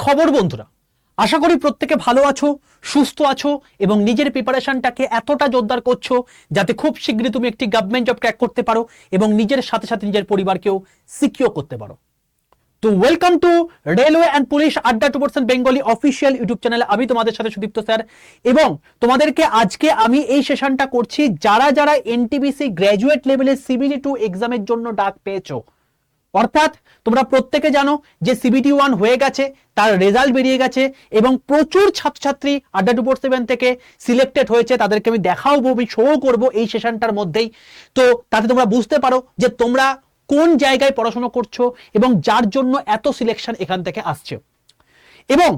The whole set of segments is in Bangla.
খবর বন্ধুরা, আশা করি প্রত্যেকে ভালো আছো, সুস্থ আছো এবং নিজের প্রিপারেশনটাকে এতটা জোরদার করছো যাতে খুব শীঘ্রই তুমি একটি গভর্নমেন্ট জব ক্র্যাক করতে পারো এবং নিজের সাথে সাথে নিজের পরিবারকেও সিকিউর করতে পারো। তো welcome to railway and police আড্ডা 2% বেঙ্গলি অফিসিয়াল ইউটিউব চ্যানেলে আমি তোমাদের সাথে সুদীপ্ত স্যার, এবং তোমাদেরকে আজকে আমি এই সেশনটা করছি যারা যারা এনটিপিসি গ্র্যাজুয়েট লেভেলের CBT2 এক্সামের জন্য ডাক পেয়েছো। অর্থাৎ তোমরা প্রত্যেকে জানো যে CBT1 হয়ে গেছে, তার রেজাল্ট বেরিয়ে গেছে এবং প্রচুর ছাত্রছাত্রী আড্ডা 247 থেকে সিলেক্টেড হয়েছে। তাদেরকে আমি দেখাবো, আমি শো করবো এই সেশনটার মধ্যেই। তো তাতে তোমরা বুঝতে পারো যে তোমরা কোন জায়গায় পড়াশোনা করছো এবং যার জন্য এত সিলেকশন এখান থেকে আসছে। এবং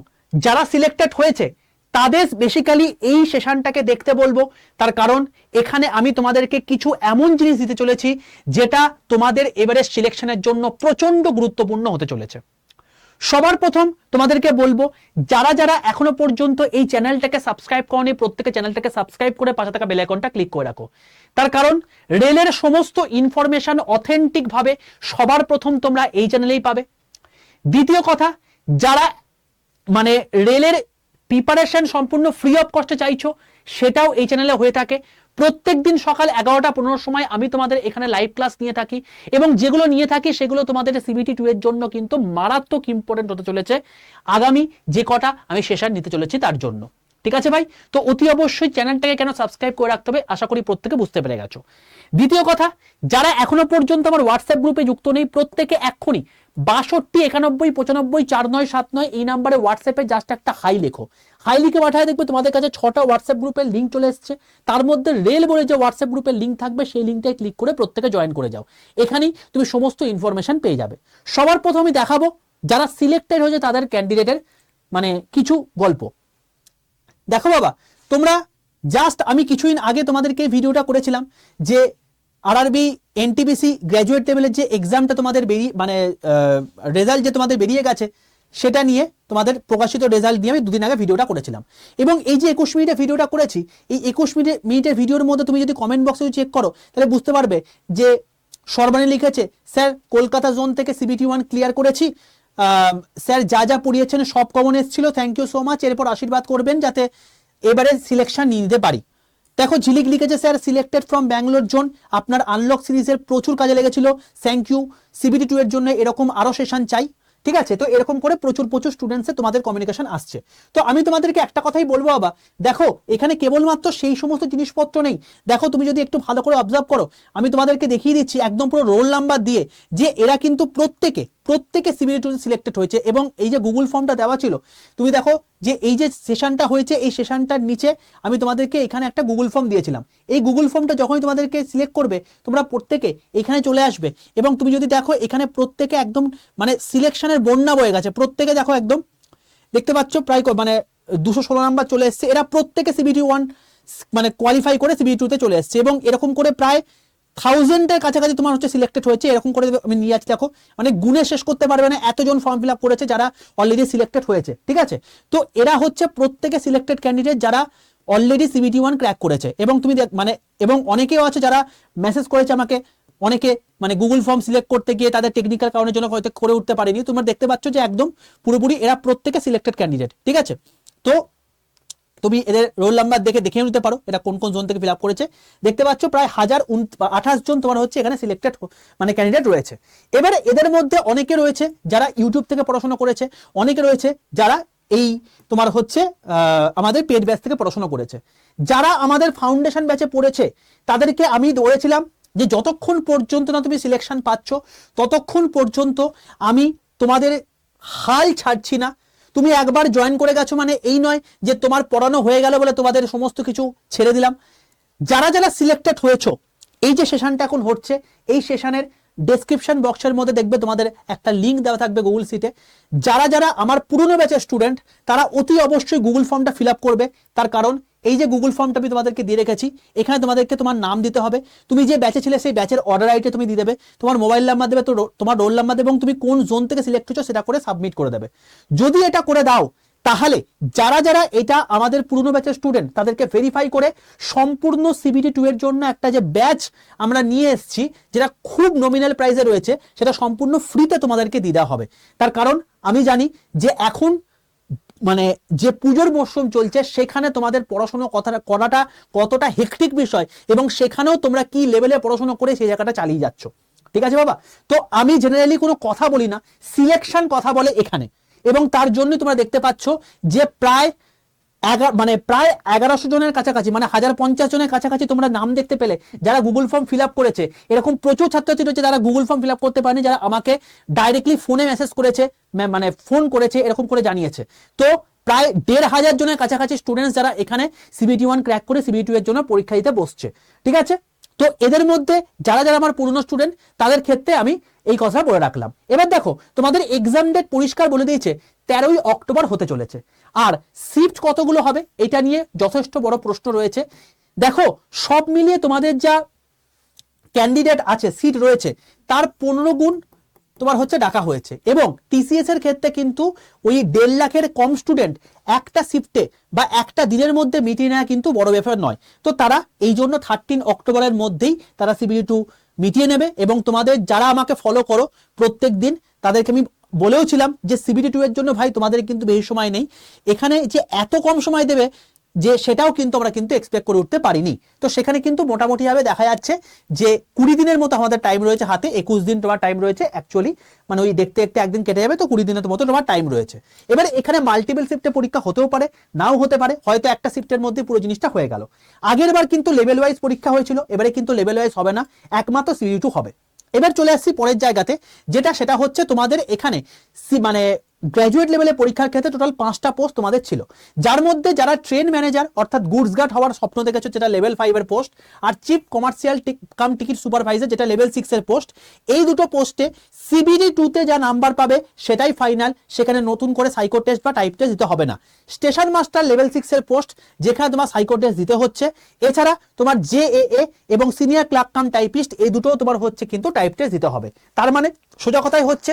যারা সিলেক্টেড হয়েছে তাদের বেসিক্যালি এই সেশনটাকে দেখতে বলবো, তার কারণ এখানে আমি তোমাদেরকে কিছু এমন জিনিস দিতে চলেছি যেটা তোমাদের এবারে সিলেকশনের জন্য প্রচন্ড গুরুত্বপূর্ণ হতে চলেছে। সবার প্রথম তোমাদেরকে বলবো, যারা যারা এখনো পর্যন্ত এই চ্যানেলটাকে সাবস্ক্রাইব করনি, প্রত্যেকে চ্যানেলটাকে সাবস্ক্রাইব করে পাশে থাকা বেল আইকনটা ক্লিক করে রাখো। তার কারণ রেলের সমস্ত ইনফরমেশন অথেন্টিক ভাবে সবার প্রথম তোমরা এই চ্যানেলেই পাবে। দ্বিতীয় কথা, যারা মানে রেলের প্রিপারেশন সম্পূর্ণ ফ্রি অফ কস্টে চাইছো, সেটাও এই চ্যানেলে হয়ে থাকে। প্রত্যেক দিন সকাল 11টা 15 সময় আমি তোমাদের এখানে লাইভ ক্লাস নিয়ে থাকি এবং যেগুলো নিয়ে থাকি সেগুলো তোমাদের CBT2 এর জন্য কিন্তু মারাত্মক ইম্পর্টেন্ট হতে চলেছে আগামী যে কটা আমি সেশন নিতে চলেছি তার জন্য। ঠিক আছে ভাই? তো অতি অবশ্যই চ্যানেলটাকে কেন সাবস্ক্রাইব করে রাখতে হবে আশা করি প্রত্যেকে বুঝতে পেরে গেছো। দ্বিতীয় কথা, যারা এখনো পর্যন্ত আমার হোয়াটসঅ্যাপ গ্রুপে যুক্ত নেই, প্রত্যেকে এক্ষুনি 62919497 এই নাম্বারে হোয়াটসঅ্যাপে জাস্ট একটা হাই লেখো। হাই লিখে পাঠায় দেখবে তোমাদের কাছে 6টা হোয়াটসঅ্যাপ গ্রুপের লিঙ্ক চলে এসছে। তার মধ্যে রেল বলে যে হোয়াটসঅ্যাপ গ্রুপের লিঙ্ক থাকবে সেই লিঙ্কটায় ক্লিক করে প্রত্যেকে জয়েন করে যাও। এখানেই তুমি সমস্ত ইনফরমেশন পেয়ে যাবে। সবার প্রথমে দেখাবো যারা সিলেক্টেড হয়েছে তাদের ক্যান্ডিডেটের মানে কিছু গল্প। দেখো বাবা, তোমরা জাস্ট আমি কিছুদিন আগে তোমাদেরকে ভিডিওটা করেছিলাম যে RRB NTPC গ্র্যাজুয়েট লেভেলের যে এক্সামটা তোমাদের বেরিয়ে মানে রেজাল্ট যে তোমাদের বেরিয়ে গেছে সেটা নিয়ে তোমাদের প্রকাশিত রেজাল্ট নিয়ে আমি দুদিন আগে ভিডিওটা করেছিলাম। এবং এই যে 21 মিনিটের ভিডিওটা করেছি, এই 21 মিনিটের ভিডিওর মধ্যে তুমি যদি কমেন্ট বক্সে চেক করো তাহলে বুঝতে পারবে যে সর্বাণী লিখেছে, স্যার কলকাতা জোন থেকে CBT1 ক্লিয়ার করেছি, স্যার যা যা পড়িয়েছেন সব কমন এসেছিল, থ্যাংক ইউ সো মাচ, এরপর আশীর্বাদ করবেন যাতে এবারে সিলেকশন নিয়ে নিতে পারি। দেখো ঝিলিক লিখেছে, sir selected from Bangalore zone, আপনার আনলক সিরিজের প্রচুর কাজে লেগেছিল, থ্যাংক ইউ, CBT2 এর জন্য এরকম আরো সেশন চাই। ঠিক আছে? তো এরকম করে প্রচুর স্টুডেন্টসে তোমাদের কমিউনিকেশন আসছে। তো আমি তোমাদেরকে একটা কথাই বলবো বাবা, দেখো এখানে কেবলমাত্র সেই সমস্ত জিনিসপত্র নেই। দেখো তুমি যদি একটু ভালো করে অবজার্ভ করো, আমি তোমাদেরকে দেখিয়ে দিচ্ছি একদম পুরো রোল নাম্বার দিয়ে যে এরা কিন্তু প্রত্যেকে CBT2 সিলেক্টেড হয়েছে। এবং এই যে গুগল ফর্মটা দেওয়া ছিল, তুমি দেখো যে এই যে সেশনটা হয়েছে এই সেশনটার নিচে আমি তোমাদেরকে এখানে একটা গুগল ফর্ম দিয়েছিলাম। এই গুগল ফর্মটা যখনই তোমাদেরকে সিলেক্ট করবে তোমরা প্রত্যেকে এখানে চলে আসবে এবং তুমি যদি দেখো এখানে প্রত্যেকে একদম মানে সিলেকশনের বন্যা বয়ে গেছে। প্রত্যেকে দেখো একদম দেখতে পাচ্ছ প্রায় মানে 216 নাম্বার চলে এসছে। এরা প্রত্যেকে CBT1 মানে কোয়ালিফাই করে CBT2 চলে এসছে এবং এরকম করে প্রায় 1000-এর কাছাকাছি তোমার হচ্ছে সিলেক্টেড হয়েছে। এরকম করে আমি নিয়ে যাচ্ছি, দেখো মানে গুণে শেষ করতে পারবে না এতজন ফর্ম ফিল আপ করেছে যারা অলরেডি সিলেক্টেড হয়েছে। ঠিক আছে? তো এরা হচ্ছে প্রত্যেকে সিলেক্টেড ক্যান্ডিডেট যারা অলরেডি CBT1 ক্র্যাক করেছে। এবং তুমি মানে এবং অনেকেও আছে যারা মেসেজ করেছে আমাকে, অনেকে মানে গুগল ফর্ম সিলেক্ট করতে গিয়ে তাদের টেকনিক্যাল কারণের জন্য হয়তো করে উঠতে পারেনি। তোমরা দেখতে পাচ্ছ যে একদম পুরোপুরি এরা প্রত্যেকে সিলেক্টেড ক্যান্ডিডেট। ঠিক আছে? তো তুমি এদের রোল নাম্বার দেখে নিতে পারো এরা কোন কোন জোন থেকে ফিল আপ করেছে। দেখতে পাচ্ছ প্রায় 1028 জন তোমার হচ্ছে এখানে সিলেক্টেড মানে ক্যান্ডিডেট রয়েছে। এবারে এদের মধ্যে অনেকে রয়েছে যারা ইউটিউব থেকে পড়াশোনা করেছে, অনেকে রয়েছে যারা এই তোমার হচ্ছে আমাদের পেড ব্যাচ থেকে পড়াশোনা করেছে। যারা আমাদের ফাউন্ডেশন ব্যাচে পড়েছে তাদেরকে আমি বলেছিলাম যে যতক্ষণ পর্যন্ত না তুমি সিলেকশন পাচ্ছ ততক্ষণ পর্যন্ত আমি তোমাদের হাল ছাড়ছি না। তুমি একবার জয়েন করে গেছো মানে এই নয় যে তোমার পড়ানো হয়ে গেল বলে তোমাদের সমস্ত কিছু ছেড়ে দিলাম। যারা যারা সিলেক্টেড হয়েছো, এই যে সেশনটা এখন হচ্ছে এই সেশনের ডেসক্রিপশন বক্সের মধ্যে দেখবে তোমাদের একটা লিঙ্ক দেওয়া থাকবে গুগল সিটে। যারা যারা আমার পুরনো ব্যাচের স্টুডেন্ট তারা অতি অবশ্যই গুগল ফর্মটা ফিল আপ করবে। তার কারণ এই যে গুগল ফর্মটা আমি তোমাদেরকে দিয়ে রেখেছি, এখানে তোমাদেরকে তোমার নাম দিতে হবে, তুমি যে ব্যাচে ছিলে সেই ব্যাচের অর্ডার আইডি তুমি দিয়ে দেবে, তোমার মোবাইল নাম্বার দেবে, তো তোমার রোল নাম্বার দেবে এবং তুমি কোন জোন থেকে সিলেক্ট হচ্ছ সেটা করে সাবমিট করে দেবে। যদি এটা করে দাও তাহলে যারা যারা এটা আমাদের পুরনো ব্যাচের স্টুডেন্ট তাদেরকে ভেরিফাই করে সম্পূর্ণ সিবিটি 2 এর জন্য একটা যে ব্যাচ আমরা নিয়ে এসেছি, যেটা খুব নমিনাল প্রাইসে রয়েছে, সেটা সম্পূর্ণ ফ্রিতে তোমাদেরকে দিয়ে দেওয়া হবে। তার কারণ আমি জানি যে এখন মানে যে পুজোর মরশুম চলছে সেখানে তোমাদের পড়াশোনা করাটা কতটা হেক্টিক বিষয়, এবং সেখানেও তোমরা কি লেভেলে পড়াশোনা করে সেই জায়গাটা চালিয়ে যাচ্ছ। ঠিক আছে বাবা, তো আমি জেনারেলি কোনো কথা বলি না, সিলেকশন কথা বলে এখানে, এবং তার জন্য তোমরা দেখতে পাচ্ছ যে প্রায় 1100 জনের কাছাকাছি, মানে 1050 জনের কাছাকাছি তোমরা নাম দেখতে পেলে যারা গুগল ফর্ম ফিল আপ করেছে। এরকম প্রচুর ছাত্রছাত্রী রয়েছে যারা গুগল ফর্ম ফিল আপ করতে পারেনি, যারা আমাকে ডাইরেক্টলি ফোনে মেসেজ করেছে, মানে ফোন করেছে, এরকম করে জানিয়েছে। তো প্রায় 1500 জনের কাছাকাছি স্টুডেন্টস যারা এখানে সিবিটি 1 ক্র্যাক করে সিবিটি 2 এর জন্য পরীক্ষা দিতে বসছে। ঠিক আছে, তো এদের মধ্যে যারা যারা আমার পুরনো স্টুডেন্ট তাদের ক্ষেত্রে আমি এই কথা বলে রাখলাম। এবার দেখো তোমাদের এক্সাম ডেট পরিষ্কার বলে দিয়েছে 13ই অক্টোবর হতে চলেছে। আর শিফট কতগুলো হবে এটা নিয়ে যথেষ্ট বড় প্রশ্ন রয়েছে। দেখো সব মিলিয়ে তোমাদের যা ক্যান্ডিডেট আছে, সিট রয়েছে, তার 15 গুণ তোমার হচ্ছে ডাকা হয়েছে। এবং টিসিএস এর ক্ষেত্রে কিন্তু ওই 1.5 লাখের কম স্টুডেন্ট একটা শিফটে বা একটা দিনের মধ্যে মিটিয়ে নেওয়া কিন্তু বড় ব্যাপার নয়। তো তারা এই জন্য 13 অক্টোবরের মধ্যেই তারা সিবিটি 2 মিটিয়ে নেবে। এবং তোমাদের যারা আমাকে ফলো করো প্রত্যেক দিন তাদেরকে আমি বলেও ছিলাম যে সিবিটি 2 এর জন্য ভাই তোমাদের কিন্তু বেশি সময় নেই, এখানে যে এত কম সময় দেবে যে সেটাও কিন্তু আমরা কিন্তু এক্সপেক্ট করে উঠতে পারিনি। তো সেখানে কিন্তু মোটামুটি ভাবে দেখা যাচ্ছে যে 20 দিনের মতো আমাদের টাইম রয়েছে হাতে, 21 দিন তোমার টাইম রয়েছে অ্যাকচুয়ালি, মানে ওই দেখতে দেখতে একদিন কেটে যাবে, তো 20 দিনের মতো তোমার টাইম রয়েছে। এবারে এখানে মাল্টিপল শিফটে পরীক্ষা হতেও পারে, নাও হতে পারে, হয়তো একটা শিফটের মধ্যে পুরো জিনিসটা হয়ে গেল। আগের বার কিন্তু লেভেল ওয়াইজ পরীক্ষা হয়েছিল, এবারে কিন্তু লেভেল ওয়াইজ হবে না, একমাত্র সিবিটি 2 হবে। এবার চলে আসছি পরের জায়গাতে, সেটা হচ্ছে তোমাদের এখানে মানে গ্র্যাজুয়েট লেভেলে পরীক্ষার ক্ষেত্রে টোটাল 5টা পোস্ট তোমাদের ছিল, যার মধ্যে যারা ট্রেন ম্যানেজার অর্থাৎ গুডস গার্ড হওয়ার স্বপ্ন দেখেছো যেটা লেভেল 5 এর পোস্ট, আর chief commercial cum ticket supervisor যেটা লেভেল 6 এর পোস্ট, এই দুটো পোস্টে সিবিটি 2 তে যা নাম্বার পাবে সেটাই ফাইনাল, সেখানে নতুন করে সাইকো টেস্ট বা টাইপ টেস্ট দিতে হবে না। স্টেশন মাস্টার লেভেল 6 এর পোস্ট যেখানে তোমার সাইকো টেস্ট দিতে হচ্ছে, এছাড়া তোমার জেএএ এবং সিনিয়র ক্লার্ক কাম টাইপিস্ট এই দুটো তোমার হচ্ছে কিন্তু টাইপ টেস্ট দিতে হবে। তার মানে সোজা কথাই হচ্ছে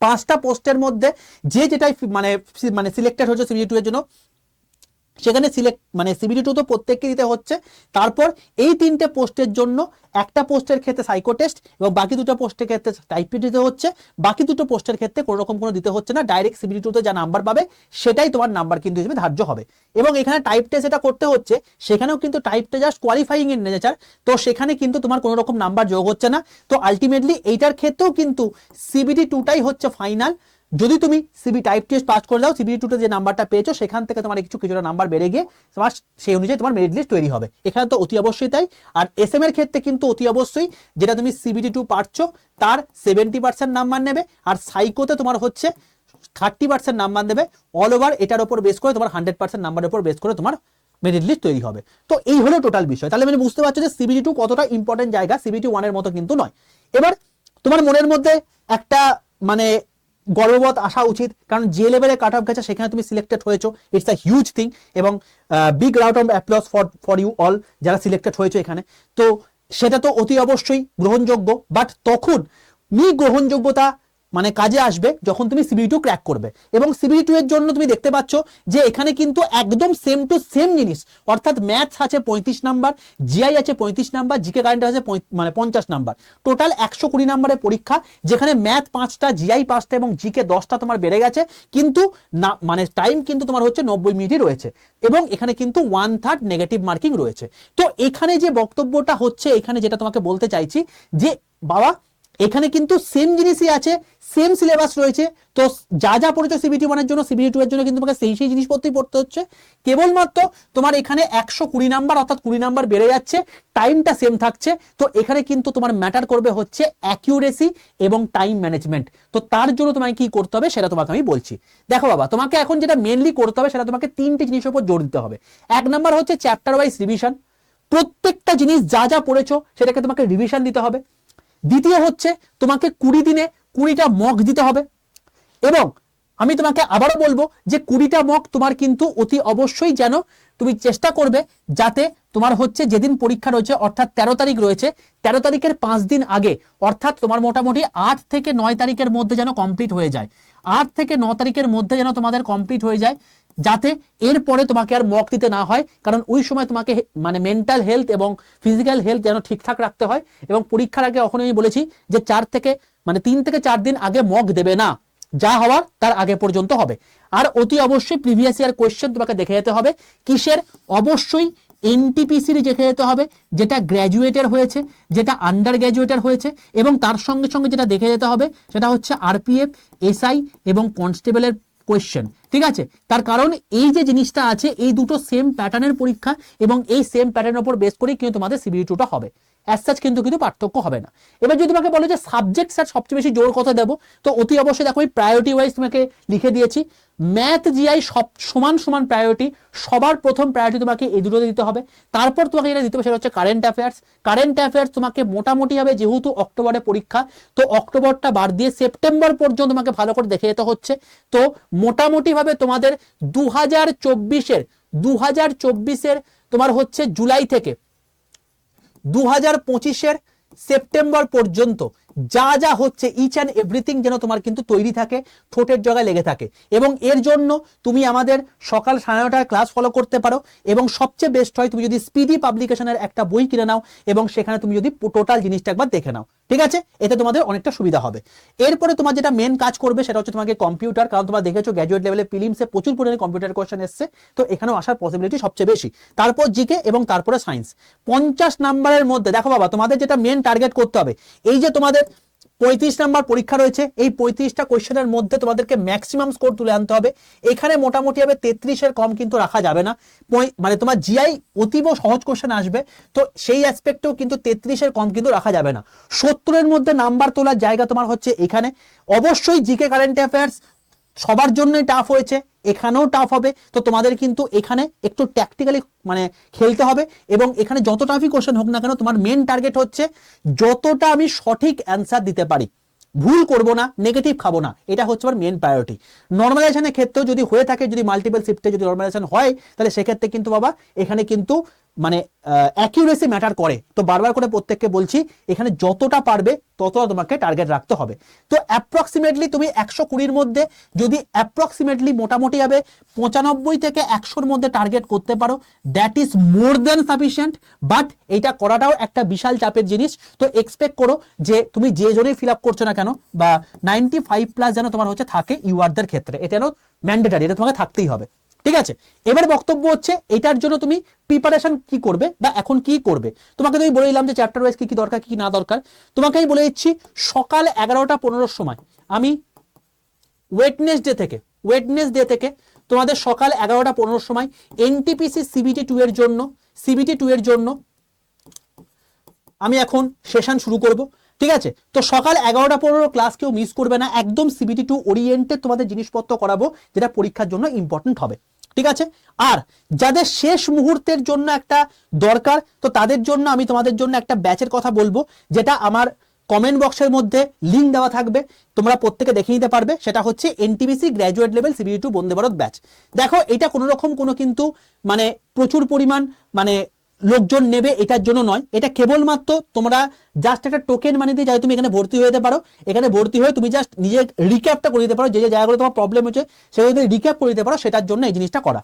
5টা পোস্টের মধ্যে যে যেটাই মানে সিলেক্টেড হচ্ছে সিবিটি 2 এর জন্য, সেখানে সিবিটি 2 তো প্রত্যেককে দিতে হচ্ছে। তারপর এই 3টে পোস্টের জন্য একটা পোস্টের ক্ষেত্রে সাইকো টেস্ট এবং বাকি দুটো পোস্টের ক্ষেত্রে টাইপ দিতে হচ্ছে, বাকি দুটো পোস্টের ক্ষেত্রে কোনো রকম কোনো দিতে হচ্ছে না, ডাইরেক্ট সিবিটি 2 তে যা নাম্বার পাবে সেটাই তোমার নাম্বার কিন্তু হিসেবে ধার্য হবে। এবং এখানে টাইপ টেস্ট এটা করতে হচ্ছে, সেখানেও কিন্তু type test just qualifying in nature, তো সেখানে কিন্তু তোমার কোনো রকম নাম্বার যোগ হচ্ছে না। তো আলটিমেটলি এইটার ক্ষেত্রেও কিন্তু সিবিটি 2টাই হচ্ছে ফাইনাল। যদি তুমি সিবি টাইপ টেস্ট পাস করে দাও, সিবিটি 2 তে যে নাম্বারটা পেয়েছো সেখান থেকে তোমার কিছুটা নাম্বার বেড়ে গিয়ে তোমার সেই অনুযায়ী তোমার মেরিট লিস্ট তৈরি হবে। এখানে তো অতি অবশ্যই তাই। আর এসএম এর ক্ষেত্রে কিন্তু অতি অবশ্যই যেটা তুমি সিবিটি 2 পারছো তার 70% নাম্বার নেবে, আর সাইকোতে তোমার হচ্ছে 30% নাম্বার দেবে। অল ওভার এটার উপর বেস করে তোমার 100% নাম্বারের উপর বেস করে তোমার মেরিট লিস্ট তৈরি হবে। তো এই হলো টোটাল বিষয়। তাহলে মানে বুঝতে পারছো যে সিবিটি 2 কতটা ইম্পর্টেন্ট জায়গা, সিবিটি 1 এর মতো কিন্তু নয়। এবার তোমার মনের মধ্যে একটা মানে গর্ববোধ আসা উচিত, কারণ যে লেভেলে কাট অফ গেছে সেখানে তুমি সিলেক্টেড হয়েছো, ইটস আ হিউজ থিং। এবং big round of applause for you all যারা সিলেক্টেড হয়েছে এখানে, তো সেটা তো অতি অবশ্যই গ্রহণযোগ্য। বাট তখন গ্রহণযোগ্যতা মানে কাজে আসবে যখন তুমি সিবিটি 2 ক্র্যাক করবে। এবং সিবিটি 2 এর জন্য তুমি দেখতে পাচ্ছ যে এখানে কিন্তু একদম সেম টু সেম জিনিস, অর্থাৎ ম্যাথস আছে 35 নাম্বার, জিআই আছে 35 নাম্বার, জিকে কারেন্ট আছে 50 নাম্বার, টোটাল 120 নাম্বারের পরীক্ষা, যেখানে ম্যাথ 5টা, জিআই 5টা এবং জিকে 10টা তোমার বেড়ে গেছে, কিন্তু না মানে টাইম কিন্তু তোমার হচ্ছে 90 মিনিটই রয়েছে। এবং এখানে কিন্তু 1/3 নেগেটিভ মার্কিং রয়েছে। তো এখানে যে বক্তব্যটা হচ্ছে, এখানে যেটা তোমাকে বলতে চাইছি যে বাবা এখানে কিন্তু সেম জিনিসই আছে, সেম সিলেবাস রয়েছে। তো যা যা পড়েছো সিবিটি 1 এর জন্য সিবিটি 2 এর জন্য কিন্তু তোমাকে সেই জিনিসপত্রই পড়তে হচ্ছে, কেবলমাত্র তোমার এখানে 120 নাম্বার অর্থাৎ 20 নাম্বার বেড়ে যাচ্ছে, টাইমটা সেম থাকছে। তো এখানে কিন্তু তোমার ম্যাটার করবে হচ্ছে অ্যাকিউরেসি এবং টাইম ম্যানেজমেন্ট। তো তার জন্য তোমাকে কি করতে হবে সেটা তোমাকে আমি বলছি। দেখো বাবা, তোমাকে এখন যেটা মেনলি করতে হবে সেটা তোমাকে 3টে জিনিসের উপর জোর দিতে হবে। 1 নাম্বার হচ্ছে চ্যাপ্টার ওয়াইজ রিভিশন, প্রত্যেকটা জিনিস যা যা পড়েছো সেটাকে তোমাকে রিভিশন দিতে হবে। দ্বিতীয় হচ্ছে তোমাকে 20 দিনে 20টা মক দিতে হবে। এবং আমি তোমাকে আবারও বলবো যে 20টা মক তোমার কিন্তু অতি অবশ্যই যেন তুমি চেষ্টা করবে যাতে তোমার হচ্ছে যেদিন পরীক্ষা রয়েছে অর্থাৎ 13 তারিখ রয়েছে, 13 তারিখের 5 দিন আগে অর্থাৎ তোমার মোটামুটি 8 থেকে 9 তারিখের মধ্যে যেন কমপ্লিট হয়ে যায়, 8 থেকে 9 তারিখের মধ্যে যেন তোমাদের কমপ্লিট হয়ে যায়, যাতে এরপরে তোমাকে আর মক দিতে না হয়। কারণ ওই সময় তোমাকে মানে মেন্টাল হেলথ এবং ফিজিক্যাল হেলথ যেন ঠিকঠাক রাখতে হয়। এবং পরীক্ষার আগে এখন আমি বলেছি যে 3 থেকে 4 দিন আগে মক দেবে না, যা হওয়ার তার আগে পর্যন্ত হবে। আর অতি অবশ্যই প্রিভিয়াস ইয়ার কোয়েশ্চেন তোমাকে দেখে যেতে হবে। কিসের? অবশ্যই এনটিপিসির দেখে যেতে হবে, যেটা গ্র্যাজুয়েটের হয়েছে, যেটা আন্ডার গ্র্যাজুয়েটের হয়েছে, এবং তার সঙ্গে সঙ্গে যেটা দেখে যেতে হবে সেটা হচ্ছে আরপিএফ, এসআই এবং কনস্টেবলের কোয়েশ্চেন। ঠিক আছে, তার কারণ এই যে জিনিসটা আছে এই দুটো সেম প্যাটার্নের পরীক্ষা এবং এই সেম প্যাটার্নের উপর বেস করেই কিন্তু তোমাদের সিবিটি 2টা হবে। অ্যাজ সাচ কিন্তু পার্থক্য হবে না। এবার যদি তোমাকে বলো যে সাবজেক্ট স্যার সবচেয়ে বেশি জোর কথা দেবো, তো অতি অবশ্যই দেখো প্রায়োরিটি ওয়াইজ তোমাকে লিখে দিয়েছি। ম্যাথ জিআই সব সমান সমান প্রায়োরিটি, সবার প্রথম প্রায়োরিটি তোমাকে এই দুটোতে দিতে হবে। তারপর তোমাকে যেটা দিতে হবে সেটা হচ্ছে কারেন্ট অ্যাফেয়ার্স। কারেন্ট অ্যাফেয়ার্স তোমাকে মোটামুটি হবে, যেহেতু অক্টোবরে পরীক্ষা, তো অক্টোবরটা বাদ দিয়ে সেপ্টেম্বর পর্যন্ত তোমাকে ভালো করে দেখে যেতে হচ্ছে। তো মোটামুটি ভাবে তোমাদের 2024-এর তোমার হচ্ছে জুলাই থেকে 2025-এর সেপ্টেম্বর পর্যন্ত যা যা হচ্ছে ইচ অ্যান্ড এভরিথিং যেন তোমার কিন্তু তৈরি থাকে, ঠোঁটের জায়গায় লেগে থাকে। এবং এর জন্য তুমি আমাদের সকাল 9:30টায় ক্লাস ফলো করতে পারো, এবং সবচেয়ে বেস্ট হয় তুমি যদি স্পিডি পাবলিকেশনের একটা বই কিনে নাও এবং সেখানে তুমি যদি টোটাল জিনিসটা একবার দেখে নাও। ঠিক আছে, এতে তোমাদের অনেকটা সুবিধা হবে। এরপরে তোমার যেটা মেন কাজ করবে সেটা হচ্ছে তোমাকে কম্পিউটার, কারণ তোমরা দেখেছো গ্র্যাজুয়েট লেভেলে প্রিলিমসে প্রচুর পরিমাণে কম্পিউটার কোয়েশ্চেন এসছে, তো এখানেও আসার পসিবিলিটি সবচেয়ে বেশি। তারপর জিকে এবং তারপরে সায়েন্স। 50 নাম্বারের মধ্যে দেখো বাবা, তোমাদের যেটা মেন টার্গেট করতে হবে, এই যে তোমাদের 35 নাম্বার পরীক্ষা রয়েছে, এই 35টা কোয়েশ্চেনের মধ্যে তোমাদেরকে ম্যাক্সিমাম স্কোর তুলে আনতে হবে। এখানে মোটামুটি হবে 33-এর কম কিন্তু রাখা যাবে না। মানে তোমার জিআই অতীব সহজ কোয়েশ্চেন আসবে, তো সেই অ্যাসপেক্টেও কিন্তু 33-এর কম কিন্তু রাখা যাবে না। 70-এর মধ্যে নাম্বার তোলার জায়গা তোমার হচ্ছে এখানে। অবশ্যই জিকে কারেন্ট অ্যাফেয়ার্স সবার জন্যই টাফ হয়েছে, এখানেও টাফ হবে, তো তোমাদের কিন্তু এখানে একটু ট্যাকটিক্যালি মানে খেলতে হবে। এবং এখানে যত টাফই কোশ্চেন হোক না কেন, তোমার মেন টার্গেট হচ্ছে যতটা আমি সঠিক অ্যান্সার দিতে পারি, ভুল করব না, নেগেটিভ খাবো না, এটা হচ্ছে আমার মেন প্রায়োরিটি। নর্মালাইজেশনের ক্ষেত্রেও যদি হয়ে থাকে, যদি মাল্টিপল শিফটে যদি নর্মালাইজেশন হয়, তাহলে সেক্ষেত্রে কিন্তু বাবা এখানে কিন্তু মানে অ্যাকিউরেসি ম্যাটার করে। তো বারবার করে প্রত্যেককে বলছি, এখানে যতটা পারবে ততটা তোমাকে টার্গেট রাখতে হবে। তো অ্যাপ্রক্সিমেটলি তুমি 120-র মধ্যে যদি অ্যাপ্রক্সিমেটলি মোটামুটি হবে 95 থেকে 100-র মধ্যে টার্গেট করতে পারো, that is more than sufficient. But এইটা করাটাও একটা বিশাল চাপের জিনিস। তো এক্সপেক্ট করো যে তুমি যে জন্যই ফিল আপ করছো না কেন, বা 95+ যেন তোমার হচ্ছে থাকে ইউআরদের ক্ষেত্রে, এটা যেন ম্যান্ডেটারি, এটা তোমাকে থাকতেই হবে। ঠিক আছে, এবার বক্তব্য হচ্ছে এটার জন্য তুমি প্রিপারেশন কি করবে বা এখন কি করবে। তোমাকে তো আমি বলে দিলাম যে চ্যাপ্টার ওয়াইজ কি কি দরকার, কি কি না দরকার। তোমাকে আমি বলে দিচ্ছি, সকাল 11:15-র সময় আমি ওয়েডনেসডে থেকে তোমাদের সকাল 11:15-র সময় এনটিপিসি সিবিটি 2 এর জন্য আমি এখন সেশন শুরু করব। ঠিক আছে, তো সকাল 11:15 ক্লাস কেউ মিস করবে না, একদম সিবিটি 2 ওরিয়েন্টেড তোমাদের জিনিসপত্র করাবো, যেটা পরীক্ষার জন্য ইম্পর্টেন্ট হবে। ঠিক আছে, আর যাদের শেষ মুহূর্তের জন্য একটা দরকার, তো তাদের জন্য আমি তোমাদের জন্য একটা ব্যাচের কথা বলবো, যেটা আমার কমেন্ট বক্সের মধ্যে লিঙ্ক দেওয়া থাকবে, তোমরা প্রত্যেকে দেখে নিতে পারবে। সেটা হচ্ছে NTPC graduate level CBT 2 Vande Bharat batch. দেখো, এটা কোনো রকম কোনো কিন্তু মানে প্রচুর পরিমাণ মানে লোকজন নেবে এটার জন্য নয়, এটা কেবলমাত্র তোমরা জাস্ট একটা টোকেন মানি দিয়ে যাই তুমি এখানে ভর্তি হয়ে যেতে পারো। এখানে ভর্তি হয়ে তুমি জাস্ট নিজের রিক্যাপটা করে দিতে পারো, যে যে জায়গাগুলো তোমার প্রবলেম হচ্ছে সেগুলো যদি রিক্যাপ করে দিতে পারো, সেটার জন্য এই জিনিসটা করা।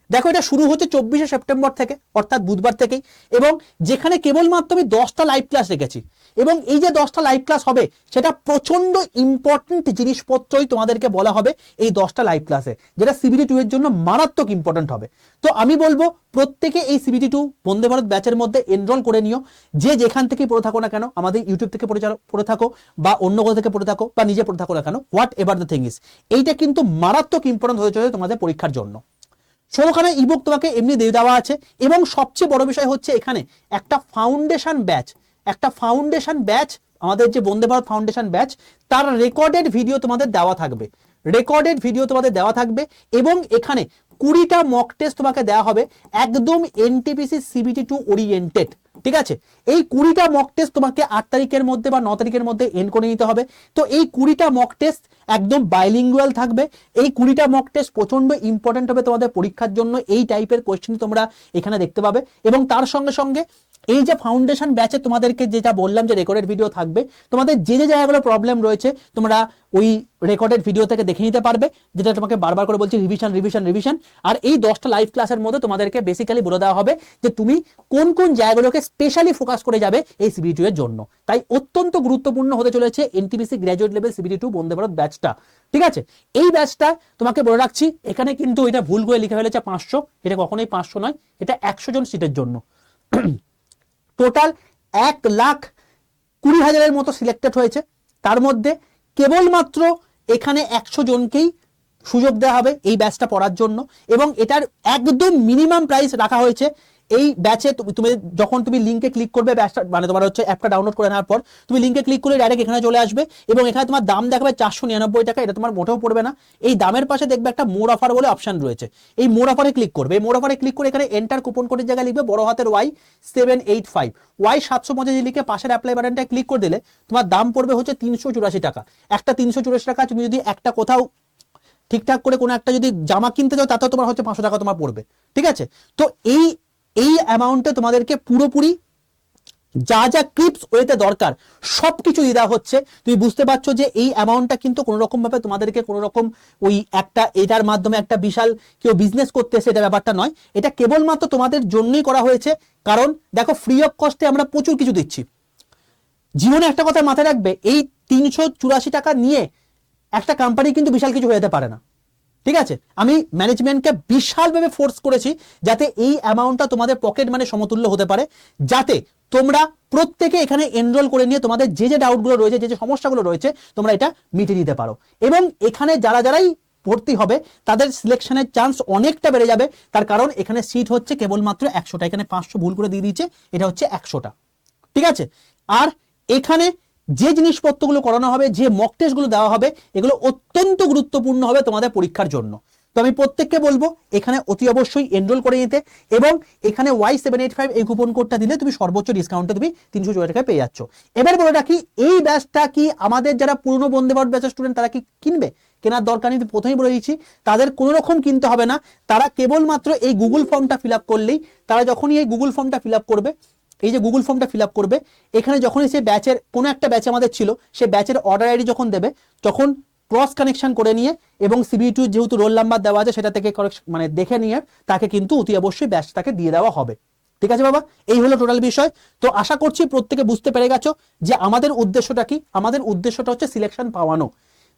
দেখো, এটা শুরু হচ্ছে 24শে সেপ্টেম্বর থেকে, অর্থাৎ বুধবার থেকেই, এবং যেখানে কেবলমাত্র আমি 10টা লাইভ ক্লাস রেখেছি। এবং এই যে 10টা লাইভ ক্লাস হবে, সেটা প্রচন্ড ইম্পর্টেন্ট জিনিসপত্রই তোমাদেরকে বলা হবে এই 10টা লাইভ ক্লাসে, যেটা সিবিটি 2 এর জন্য মারাত্মক ইম্পর্টেন্ট হবে। তো আমি বলবো প্রত্যেকে এই সিবিটি 2 বন্দে ভারত ব্যাচের মধ্যে এনরোল করে নিও। যে যেখান থেকে পড়ে থাকো না কেন, আমাদের ইউটিউব থেকে পড়ে থাকো বা অন্য কোথাও থেকে পড়ে থাকো বা নিজে পড়ে থাকো না কেন, what ever the thing is, এইটা কিন্তু মারাত্মক ইম্পর্টেন্ট হয়ে চলেছে তোমাদের পরীক্ষার জন্য। 16খানা ইবুক তোমাকে এমনি দিয়ে দেওয়া আছে, এবং সবচেয়ে বড় বিষয় হচ্ছে এখানে একটা ফাউন্ডেশন ব্যাচ, আমাদের যে বন্দে ভারত ফাউন্ডেশন ব্যাচ, তার রেকর্ডেড ভিডিও তোমাদের দেওয়া থাকবে। এবং এখানে 20টা মক টেস্ট তোমাকে দেওয়া হবে, একদম এনটিপিসি সিবিটি 2 ওরিয়েন্টেড। ঠিক আছে, এই 20টা মক টেস্ট তোমাকে 8 তারিখের মধ্যে বা 9 তারিখের মধ্যে এন্ড করে নিতে হবে। তো এই 20টা মক টেস্ট একদম বাইলিঙ্গুয়াল থাকবে। এই 20টা মক টেস্ট প্রচন্ড ইম্পর্টেন্ট হবে তোমাদের পরীক্ষার জন্য। এই টাইপের কোয়েশ্চেন তোমরা এখানে দেখতে পাবে। এবং তার সঙ্গে সঙ্গে এই যে ফাউন্ডেশন ব্যাচে তোমাদেরকে যেটা বললাম যে রেকর্ডেড ভিডিও থাকবে, তোমাদের যে যে জায়গাগুলো প্রবলেম রয়েছে তোমরা ওই রেকর্ডেড ভিডিও থেকে দেখে নিতে পারবে, যেটা তোমাকে বারবার করে বলছি রিভিশন রিভিশন রিভিশন। আর এই 10টা লাইভ ক্লাসের মধ্যে তোমাদেরকে বেসিক্যালি বলে দেওয়া হবে যে তুমি কোন কোন জায়গাগুলোকে স্পেশালি ফোকাস করে যাবে এই সিবিটি 2 এর জন্য। তাই অত্যন্ত গুরুত্বপূর্ণ হতে চলেছে NTPC graduate level CBT 2 Vande Bharat ব্যাচটা। ঠিক আছে, এই ব্যাচটা তোমাকে বলে রাখছি, এখানে কিন্তু এটা ভুল করে লিখে ফেলেছে 500, এটা কখনোই 500 নয়, এটা 100 জন সিটের জন্য। টোটাল 1,20,000-এর মতো সিলেক্টেড হয়েছে, তার মধ্যে কেবলমাত্র এখানে 100 জনকেই সুযোগ দেওয়া হবে এই ব্যাচটা পড়ার জন্য। এবং এটার একদম মিনিমাম প্রাইস রাখা হয়েছে এই ব্যাচে। তুমি যখন তুমি লিঙ্কে ক্লিক করবে, ব্যাচটা মানে তোমার হচ্ছে অ্যাপটা ডাউনলোড করে নেওয়ার পর তুমি লিঙ্কে ক্লিক করলে ডাইরেক্ট এখানে চলে আসবে এবং এখানে তোমার দাম দেখাবে 499 টাকা। এটা তোমার মোটেও পড়বে না। এই দামের পাশে দেখবে একটা মোর অফার বলে অপশন রয়েছে, এই মোর অফারে ক্লিক করবে। এই মোর অফারে ক্লিক করে এখানে এন্টার কুপন কোডের জায়গায় লিখবে বড় হাতের Y785 Y785 লিখে পাশের অ্যাপ্লাই বাটনটা ক্লিক করে দিলে তোমার দাম পড়বে হচ্ছে 384 টাকা। একটা 384 টাকা তুমি যদি একটা কোথাও ঠিকঠাক করে কোনো একটা যদি জামা কিনতে যাও তাতেও তোমার হচ্ছে 500 টাকা তোমার পড়বে। ঠিক আছে, তো এই অ্যামাউন্টে তোমাদেরকে পুরোপুরি যা যা ক্লিপস ওইতে দরকার সবকিছু দেওয়া হচ্ছে। তুমি বুঝতে পারছো যে এই অ্যামাউন্টটা কিন্তু কোনো রকম ভাবে তোমাদেরকে কোনো রকম ওই একটা এটার মাধ্যমে একটা বিশাল কেউ বিজনেস করতে এসে এটা ব্যাপারটা নয়, এটা কেবলমাত্র তোমাদের জন্যই করা হয়েছে। কারণ দেখো ফ্রি অফ কস্টে আমরা প্রচুর কিছু দিচ্ছি। জীবনে একটা কথা মাথায় রাখবে, এই 384 টাকা নিয়ে একটা কোম্পানি কিন্তু বিশাল কিছু হয়ে যেতে পারে না। ঠিক আছে, আমি ম্যানেজমেন্টকে বিশালভাবে ফোর্স করেছি যাতে এই অ্যামাউন্টটা তোমাদের পকেট মানে সমতুল্য হতে পারে, যাতে তোমরা প্রত্যেকে এখানে এনরোল করে নিয়ে তোমাদের যে যে ডাউটগুলো রয়েছে, যে যে সমস্যাগুলো রয়েছে তোমরা এটা মিটিয়ে দিতে পারো। এবং এখানে যারাই ভর্তি হবে তাদের সিলেকশনের চান্স অনেকটা বেড়ে যাবে। তার কারণ এখানে সিট হচ্ছে কেবলমাত্র 100টা, এখানে 500 ভুল করে দিয়ে দিয়েছে, এটা হচ্ছে 100টা। ঠিক আছে, আর এখানে যে জিনিসপত্রগুলো করানো হবে, যে মক টেস্টগুলো দেওয়া হবে, এগুলো অত্যন্ত গুরুত্বপূর্ণ হবে তোমাদের পরীক্ষার জন্য। তো আমি প্রত্যেককে বলবো এখানে অতি অবশ্যই এনরোল করে নিতে। এবং এখানে Y785 এই কুপন কোডটা দিলে তুমি সর্বোচ্চ ডিসকাউন্টে তুমি 304 টাকায় পেয়ে যাচ্ছ। এবার বলে রাখি, এই ব্যাচটা কি আমাদের যারা পুরনো বন্দে ভারত ব্যাচের স্টুডেন্ট তারা কি কিনবে? কেনার দরকার নেই, প্রথমেই বলে দিচ্ছি তাদের কোনো রকম কিনতে হবে না। তারা কেবলমাত্র এই গুগল ফর্মটা ফিল আপ করলেই, তারা যখনই এই গুগল ফর্মটা ফিল আপ করবে, এই যে গুগল ফর্মটা ফিল আপ করবে, এখানে যখনই সে ব্যাচের কোনো একটা ব্যাচ আমাদের ছিল সে ব্যাচের অর্ডার আইডি যখন দেবে, তখন ক্রস কানেকশন করে নিয়ে এবং সিবিটি যেহেতু রোল নাম্বার দেওয়া আছে সেটা থেকে মানে দেখে নিয়ে তাকে কিন্তু অতি অবশ্যই ব্যাচ তাকে দিয়ে দেওয়া হবে। ঠিক আছে বাবা, এই হলো টোটাল বিষয়। তো আশা করছি প্রত্যেকে বুঝতে পেরে গেছো যে আমাদের উদ্দেশ্যটা কি। আমাদের উদ্দেশ্যটা হচ্ছে সিলেকশন পাওয়ানো।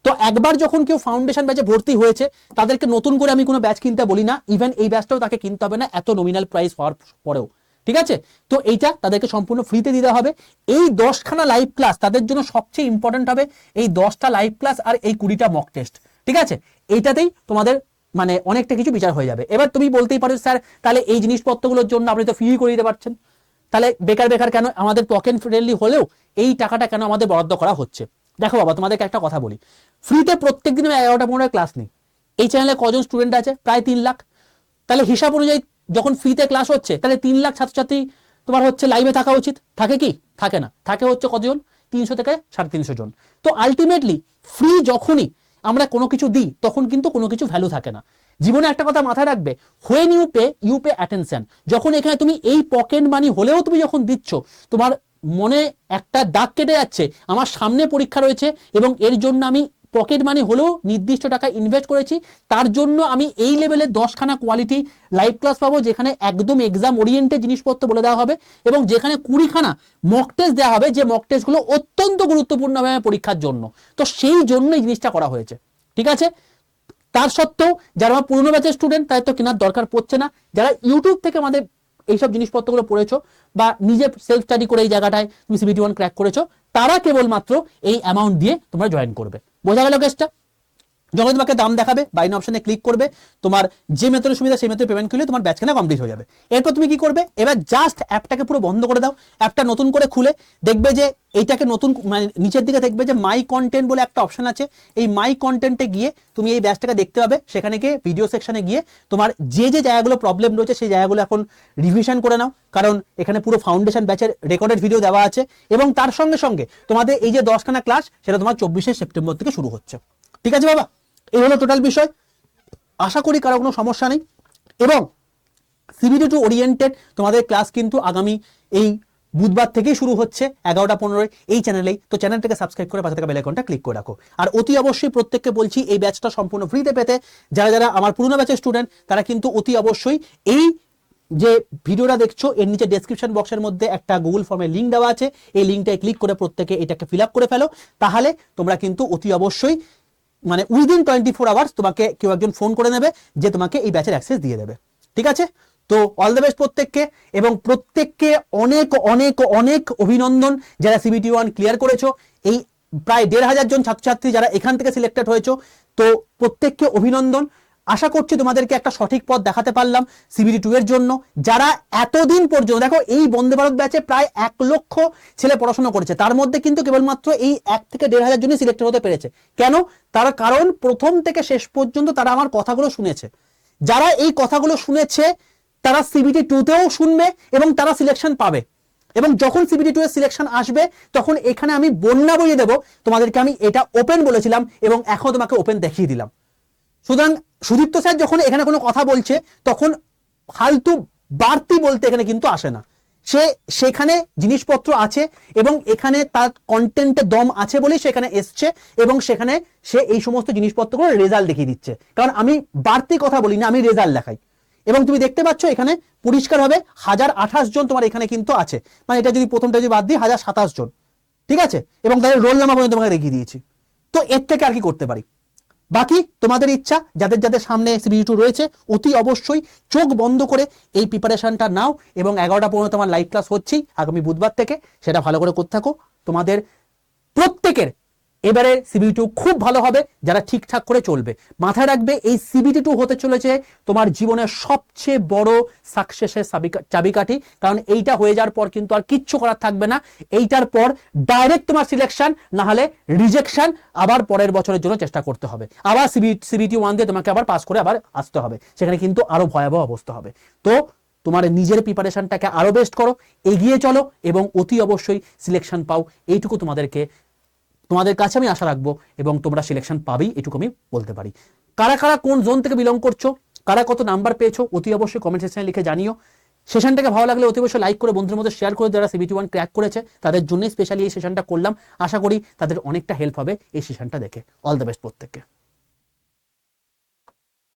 তো একবার যখন কেউ ফাউন্ডেশন ব্যাচে ভর্তি হয়েছে তাদেরকে নতুন করে আমি কোনো ব্যাচ কিনতে বলি না, ইভেন এই ব্যাচটাও তাকে কিনতে হবে না এত নমিনাল প্রাইস হওয়ার পরেও। ঠিক আছে, তো এইটা তাদেরকে সম্পূর্ণ ফ্রিতে দিতে হবে। এই 10খানা লাইভ ক্লাস তাদের জন্য সবচেয়ে ইম্পর্টেন্ট হবে, এই 10টা লাইভ ক্লাস আর এই 20টা মক টেস্ট। ঠিক আছে, এইটাতেই তোমাদের মানে অনেকটা কিছু বিচার হয়ে যাবে। এবার তুমি বলতেই পারো স্যার তাহলে এই জিনিসপত্রগুলোর জন্য আপনি তো ফ্রি করে দিতে পারছেন, তাহলে বেকার বেকার কেন আমাদের পকেট ফ্রেন্ডলি হলেও এই টাকাটা কেন আমাদের বরাদ্দ করা হচ্ছে? দেখো বাবা, তোমাদেরকে একটা কথা বলি, ফ্রিতে প্রত্যেক দিন 11টা-15টা ক্লাস নেই। এই চ্যানেলে কজন স্টুডেন্ট আছে? প্রায় 3 লাখ। তাহলে হিসাব অনুযায়ী যখন ফ্রিতে ক্লাস হচ্ছে তাহলে 3 লাখ ছাত্রছাত্রী তোমার হচ্ছে লাইভে থাকা উচিত। থাকে কি? থাকে না। থাকে হচ্ছে কতজন? 300 থেকে 350 জন। তো আলটিমেটলি ফ্রি যখনই আমরা কোনো কিছু দিই তখন কিন্তু কোনো কিছু ভ্যালু থাকে না। জীবনে একটা কথা মাথায় রাখবে, হোয়েন ইউ পে অ্যাটেনশন। যখন এখানে তুমি এই পকেট মানি হলেও তুমি যখন দিচ্ছ, তোমার মনে একটা দাগ কেটে যাচ্ছে আমার সামনে পরীক্ষা রয়েছে এবং এর জন্য আমি পকেট মানি হলেও নির্দিষ্ট টাকা ইনভেস্ট করেছি, তার জন্য আমি এই লেভেলে 10খানা কোয়ালিটি লাইভ ক্লাস পাবো যেখানে একদম এক্সাম ওরিয়েন্টেড জিনিসপত্র বলে দেওয়া হবে এবং যেখানে 20খানা মক টেস্ট দেওয়া হবে, যে মক টেস্টগুলো অত্যন্ত গুরুত্বপূর্ণ হবে পরীক্ষার জন্য। তো সেই জন্য এই জিনিসটা করা হয়েছে। ঠিক আছে, তার সত্ত্বেও যারা আমার পুরনো ব্যাচের স্টুডেন্ট তাদের তো কেনার দরকার পড়ছে না। যারা ইউটিউব থেকে আমাদের এইসব জিনিসপত্রগুলো পড়েছো বা নিজে সেলফ স্টাডি করে এই জায়গাটায় তুমি সিবিটি 1 ক্র্যাক করেছো, তারা কেবলমাত্র এই অ্যামাউন্ট দিয়ে তোমরা জয়েন করবে। বোঝা গেল কেসটা? যখন তোমাকে দাম দেখাবে বাইন অপশনে ক্লিক করবে, তোমার যে মেথডের সুবিধা সেই মেথডে পেমেন্ট করলে তোমার ব্যাচ কেনা কমপ্লিট হয়ে যাবে। এরপর তুমি কি করবে, এবার জাস্ট অ্যাপটাকে পুরো বন্ধ করে দাও, অ্যাপটা নতুন করে খুলে দেখবে যে এইটাকে নতুন মানে নিচের দিকে দেখবে যে মাই কন্টেন্ট বলে একটা অপশন আছে। এই মাই কন্টেন্টে গিয়ে তুমি এই ব্যাচটাকে দেখতে পাবে, সেখানে গিয়ে ভিডিও সেকশনে গিয়ে তোমার যে যে জায়গাগুলো প্রবলেম রয়েছে সেই জায়গাগুলো এখন রিভিশন করে নাও, কারণ এখানে পুরো ফাউন্ডেশন ব্যাচের রেকর্ডেড ভিডিও দেওয়া আছে। এবং তার সঙ্গে সঙ্গে তোমাদের এই যে 10খানা ক্লাস সেটা তোমার 24শে সেপ্টেম্বর থেকে শুরু হচ্ছে। ঠিক আছে বাবা, এই হলো টোটাল বিষয়। আশা করি কারো কোনো সমস্যা নেই। এবং সিবিটি টু ওরিয়েন্টেড তোমাদের ক্লাস কিন্তু আগামী এই বুধবার থেকেই শুরু হচ্ছে 11টা 15 এই চ্যানেলেই। তো চ্যানেলটাকে সাবস্ক্রাইব করে পাশে থাকা বেল আইকনটা ক্লিক করে রাখো। আর অতি অবশ্যই প্রত্যেককে বলছি এই ব্যাচটা সম্পূর্ণ ফ্রিতে পেতে যারা যারা আমার পুরনো ব্যাচের স্টুডেন্ট তারা কিন্তু অতি অবশ্যই এই যে ভিডিওটা দেখছো এর নিচে ডেসক্রিপশন বক্সের মধ্যে একটা গুগল ফর্মের লিঙ্ক দেওয়া আছে, এই লিঙ্কটায় ক্লিক করে প্রত্যেকে এটাকে ফিল আপ করে ফেলো। তাহলে তোমরা কিন্তু অতি অবশ্যই মানে উইদিন 24 আওয়ার্স তোমাকে কেউ একজন ফোন করে নেবে যে তোমাকে এই ব্যাচের অ্যাক্সেস দিয়ে দেবে। ঠিক আছে, তো অল দ্য বেস্ট প্রত্যেককে, এবং প্রত্যেককে অনেক অনেক অনেক অভিনন্দন যারা CBT 1 ক্লিয়ার করেছো। এই প্রায় 1500 জন ছাত্রছাত্রী যারা এখান থেকে সিলেক্টেড হয়েছো, তো প্রত্যেককে অভিনন্দন। আশা করছি তোমাদেরকে একটা সঠিক পথ দেখাতে পারলাম CBT 2 এর জন্য। যারা এতদিন পর্যন্ত দেখো এই বন্দে ভারত ব্যাচে প্রায় 1 লক্ষ ছেলে পড়াশোনা করেছে, তার মধ্যে কিন্তু কেবলমাত্র এই 1 থেকে 1500 জনই সিলেক্টেড হতে পেরেছে। কেন? তার কারণ প্রথম থেকে শেষ পর্যন্ত তারা আমার কথাগুলো শুনেছে। যারা এই কথাগুলো শুনেছে তারা CBT 2তেও শুনবে এবং তারা সিলেকশন পাবে। এবং যখন CBT 2 এর সিলেকশন আসবে তখন এখানে আমি বন্যা বইয়ে দেবো তোমাদেরকে। আমি এটা ওপেন বলেছিলাম এবং এখন তোমাকে ওপেন দেখিয়ে দিলাম। সুতরাং সুদীপ্ত স্যার যখন এখানে কোনো কথা বলছে তখন ফালতু বাড়তি বলতে এখানে কিন্তু আসে না। সেখানে জিনিসপত্র আছে এবং এখানে তার কন্টেন্টের দম আছে বলেই সেখানে এসছে এবং সেখানে সে এই সমস্ত জিনিসপত্রগুলো রেজাল্ট দেখিয়ে দিচ্ছে। কারণ আমি বাড়তি কথা বলি না, আমি রেজাল্ট দেখাই। এবং তুমি দেখতে পাচ্ছ এখানে পরিষ্কারভাবে 1028 জন তোমার এখানে কিন্তু আছে, মানে এটা যদি প্রথমটা যদি বাদ দিই 1027 জন। ঠিক আছে, এবং তাদের রোল নাম্বার পর্যন্ত তোমাকে দেখিয়ে দিয়েছি। তো এর থেকে আর কি করতে পারি? বাকি তোমাদের ইচ্ছা। যাদের যাদের সামনে CBT 2 রয়েছে অতি অবশ্যই চোখ বন্ধ করে এই প্রিপারেশনটা নাও। এবং 11টা 15 তোমার লাইভ ক্লাস হচ্ছেই আগামী বুধবার থেকে, সেটা ভালো করে করতে থাকো। তোমাদের প্রত্যেকের এবারে CBT 2 খুব ভালো হবে যারা ঠিকঠাক করে চলবে। মাথায় রাখবে এই CBT 2 হতে চলেছে তোমার জীবনের সবচেয়ে বড় সাকসেসের চাবিকাঠি। কারণ এইটা হয়ে যাওয়ার পর কিন্তু আর কিচ্ছু করার থাকবে না। এইটার পর ডাইরেক্ট তোমার সিলেকশন, না হলে রিজেকশন, আবার পরের বছরের জন্য চেষ্টা করতে হবে। আবার CBT 1 দিয়ে তোমাকে আবার পাস করে আবার আসতে হবে, সেখানে কিন্তু আরো ভয়াবহ অবস্থা হবে। তো তোমার নিজের প্রিপারেশনটাকে আরো বেস্ট করো, এগিয়ে চলো এবং অতি অবশ্যই সিলেকশন পাও। এইটুকু তোমাদের কাছে আমি আশা রাখবো এবং তোমরা সিলেকশন পাবেই, এটুকু আমি বলতে পারি। কারা কারা কোন জোন থেকে বিলং করছো, কারা কত নাম্বার পেয়েছো অতি অবশ্যই কমেন্ট সেকশনে লিখে জানিও। সেশনটাকে ভালো লাগলে অতি অবশ্যই লাইক করে বন্ধুদের মধ্যে শেয়ার করে, যারা CBT 1 ক্র্যাক করেছে তাদের জন্যই স্পেশালি এই সেশনটা করলাম। আশা করি তাদের অনেকটা হেল্প হবে এই সেশনটা দেখে। অল দ্য বেস্ট প্রত্যেককে।